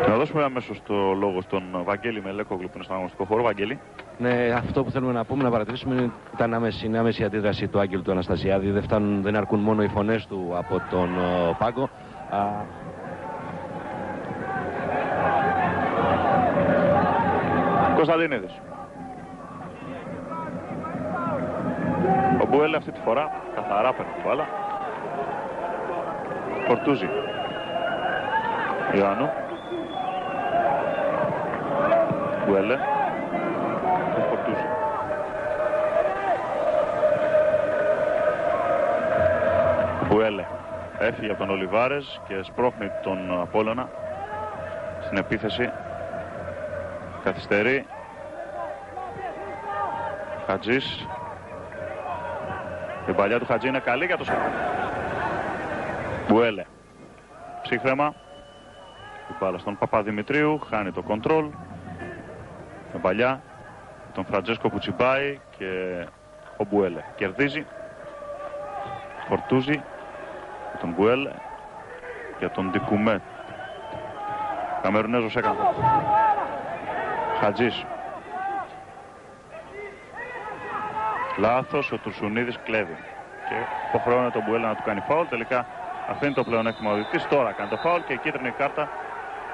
Να δώσουμε αμέσως το λόγο στον Βαγγέλη Μελέκογλου που είναι στον αγωνιστικό χώρο. Βαγγέλη. Ναι, αυτό που θέλουμε να πούμε, να παρατηρήσουμε, ήταν άμεση αντίδραση του Άγγελου του Αναστασιάδη. Δεν αρκούν μόνο οι φωνές του από τον πάγκο. Κωνσταντινίδης. Ο Μπουέλε αυτή τη φορά καθαρά παίρνει την μπάλα. Φορτούζει. Ιωάννου. Μπουέλε. Και φορτούζει. Μπουέλε έφυγε από τον Ολιβάρες και σπρώχνει τον Απόλλωνα στην επίθεση. Καθυστερεί. Χατζής. Η παλιά του Χατζή είναι καλή για το σώμα. Μπουέλε. Ψύχρεμα. Η μπάλα στον Παπαδημητρίου. Χάνει το κοντρόλ. Η παλιά. Τον Φραντζέσκο που τσιμπάει και ο Μπουέλε. Κερδίζει. Φορτούζει. Τον Μπουέλε. Για τον Ντικουμέ. Καμερουνέζος έκανε. Χατζής. Λάθος, ο Τουρσουνίδης κλέβει και υποχρεώνει τον Μπουέλα να του κάνει φάουλ. Τελικά αφήνει το πλεονέκτημα ο διαιτητής. Τώρα κάνει το φάουλ και κίτρινη κάρτα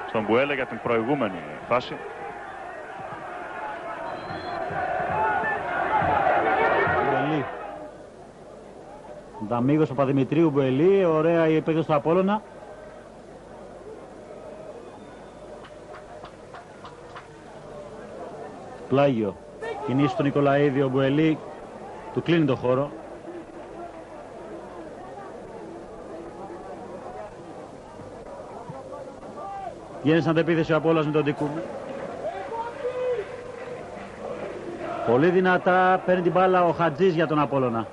στον Μπουέλα για την προηγούμενη φάση. Μπουελί. Νταμίγος Παπαδημητρίου, Μπουελί. Ωραία η επέκταση του Απόλλωνα. Πλάγιο. Κινήσει τον Νικολαίδη, ο Μπουελί. Του κλείνει το χώρο. Βγαίνει σαν αντεπίθεση ο Απόλλωνας με τον Ντικουμέ. Πολύ δυνατά παίρνει την μπάλα ο Χατζής για τον Απόλλωνα.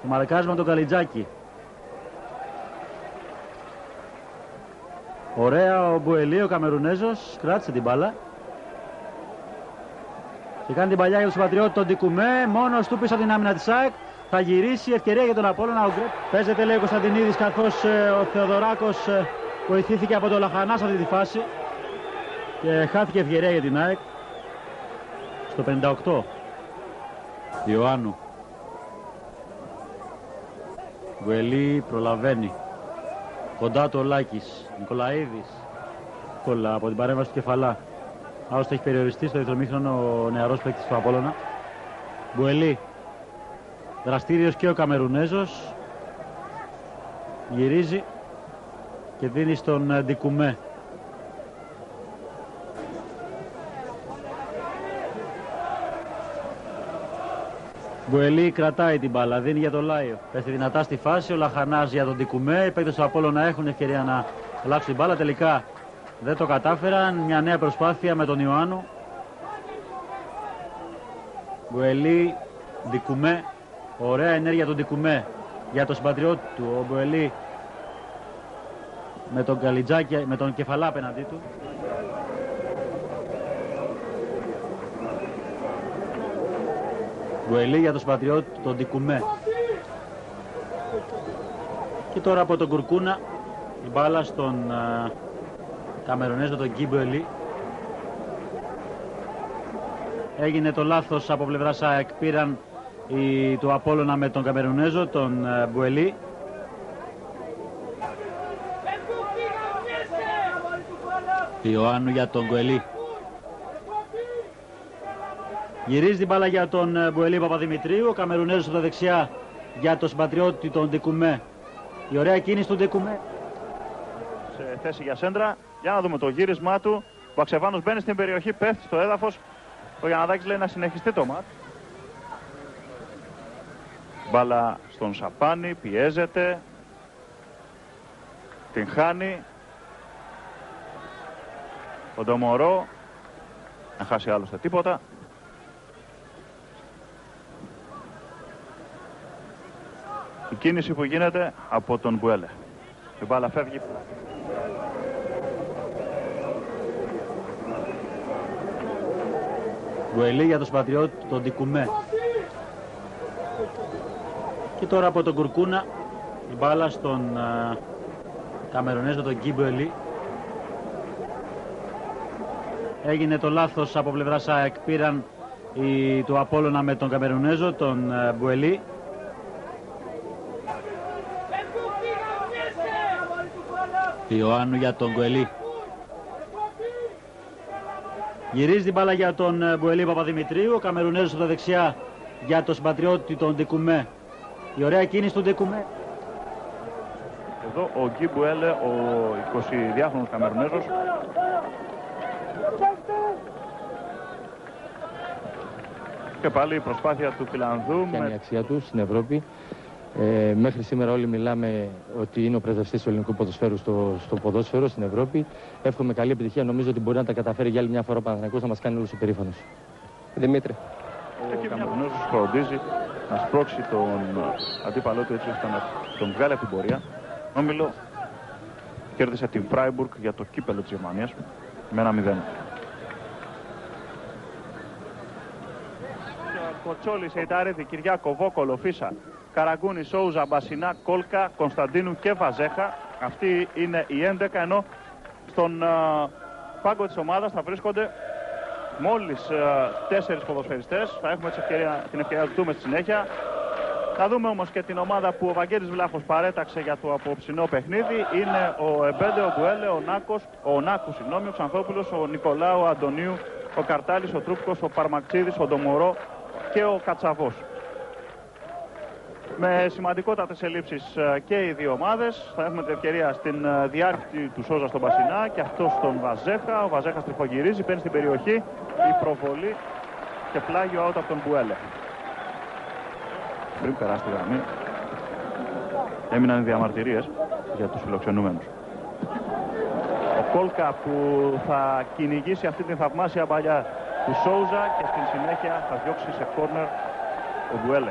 Το μαρκάρισμα τον Καλιτζάκη. Ωραία ο Μπουελί, ο Καμερουνέζος. Κράτησε την μπάλα. Και κάνει την παλιά για τους Πατριώτες τον Ντικουμέ. Μόνος του πίσω από την άμυνα της ΑΕΚ. Θα γυρίσει, ευκαιρία για τον Απόλλωνα. Παίζεται, λέει ο Κωνσταντινίδης, καθώς ο Θεοδωράκος βοηθήθηκε από τον Λαχανά σε αυτή τη φάση. Και χάθηκε ευκαιρία για την ΑΕΚ. Στο 58. Ιωάννου. Γκουελί προλαβαίνει. Κοντά του ο Λάκης. Νικολαίδης. Κολλά από την παρέμβαση του Κεφαλά. Άλλωστε έχει περιοριστεί στο δευτερομήχρονο ο νεαρός παίκτης του Απόλλωνα. Μπουελί. Δραστήριος και ο Καμερουνέζος. Γυρίζει και δίνει στον Ντικουμέ. Μπουελί κρατάει την μπάλα, δίνει για τον Λάιο. Πέφτει δυνατά στη φάση, ο Λαχανάς για τον Ντικουμέ. Οι παίκτες του Απόλλωνα έχουν ευκαιρία να αλλάξουν την μπάλα. Τελικά δεν το κατάφεραν. Μια νέα προσπάθεια με τον Ιωάννου. Μπουελί, Ντικουμέ. Ωραία ενέργεια του Ντικουμέ για τον συμπατριώτη του. Ο Μπουελί με τον Καλιτζάκη, με τον Κεφαλά απέναντί του. Μπουελί για τον συμπατριώτη του, τον Ντικουμέ. Και τώρα από τον Κουρκούνα η μπάλα στον Καμερονέζο, τον Γκίμπουελι. Έγινε το λάθος από πλευράς ΑΕΚ. Πήραν του Απόλλωνα με τον Καμερουνέζο, τον Μπουελί. Ιωάννου για τον Γκουελί. Γυρίζει την μπάλα για τον Μπουελί Παπαδημητρίου. Ο Καμερουνέζος από τα δεξιά για τον συμπατριώτη τον Ντικουμέ. Η ωραία κίνηση του Ντικουμέ. Σε θέση για σέντρα. Για να δούμε το γύρισμά του. Ο Αξεβάνος μπαίνει στην περιοχή, πέφτει στο έδαφος. Ο Γιανναδάκης λέει να συνεχιστεί το μάτ. Μπάλα στον Σαπάνη, πιέζεται. Την χάνει. Ο Ντομορό. Να χάσει άλλωστε τίποτα. Η κίνηση που γίνεται από τον Μπουέλε. Η μπάλα φεύγει. Μπουελί για τον συμπατριώτη τον Ντικουμέ. Και τώρα από τον Κουρκούνα η μπάλα στον Καμερονέζο τον Γκίμπουελι. έγινε το λάθος από πλευρά ΣΑΕΚ. Πήραν του Απόλλωνα με τον Καμερουνέζο, τον Μπουελί. Ιωάννου για τον Γκουελί. Γυρίζει την μπάλα για τον Μπουελί Παπαδημητρίου. Ο Καμερουνέζος στα δεξιά για τον συμπατριώτη τον Ντικουμέ. Η ωραία κίνηση του Ντικουμέ. Εδώ ο Γκί Μπουέλε, ο 22χρονος Καμερουνέζος. Και πάλι η προσπάθεια του Φιλανδού. Και η αξία του στην Ευρώπη. Μέχρι σήμερα όλοι μιλάμε ότι είναι ο πρεσβευτής του ελληνικού ποδοσφαίρου στο ποδόσφαιρο στην Ευρώπη. Εύχομαι καλή επιτυχία. Νομίζω ότι μπορεί να τα καταφέρει για άλλη μια φορά ο Παναθηναϊκός, να μας κάνει όλους υπερήφανους. Δημήτρη. Ο Καμερουνέζος φροντίζει να σπρώξει τον αντίπαλό του έτσι ώστε να τον βγάλει από την πορεία. Όμιλο κέρδισε την Φράιμπουργκ για το κύπελο της Γερμανίας με 1-0. Κοτσόλη, Σεϊτάριδη, Κυριάκο, Βόκολο, Φίσα, Καραγκούνη, Σόουζα, Μπασινά, Κόλκα, Κωνσταντίνου και Βαζέχα. Αυτή είναι η 11, ενώ στον πάγκο της ομάδας θα βρίσκονται μόλις 4 ποδοσφαιριστές. Θα έχουμε την ευκαιρία να δούμε στη συνέχεια. Θα δούμε όμως και την ομάδα που ο Βαγγέλης Βλάχος παρέταξε για το απόψινό παιχνίδι. Είναι ο Εμπέντε, ο Μπουέλε, ο Νάκου, ο Ξανθόπουλος, ο Νικολάου, ο Αντωνίου, ο Καρτάλης, ο Τρούπκος, ο Παρμαξίδης, ο Ντομορό και ο Κατσαβός. Με σημαντικότατες ελλείψεις και οι δύο ομάδες. Θα έχουμε την ευκαιρία στην διάρκεια του Σόζα στον Μπασινά και αυτό στον Βαζέχα. Ο Βαζέχας τριφογυρίζει, μπαίνει στην περιοχή. Η προβολή και πλάγιο out από τον Μπουέλε. Πριν περάσει τη γραμμή, έμειναν οι διαμαρτυρίες για τους φιλοξενούμενους. Ο Κόλκα που θα κυνηγήσει αυτή την θαυμάσια παλιά του Σόουζα και στην συνέχεια θα διώξει σε κόρνερ ο Μπουέλε.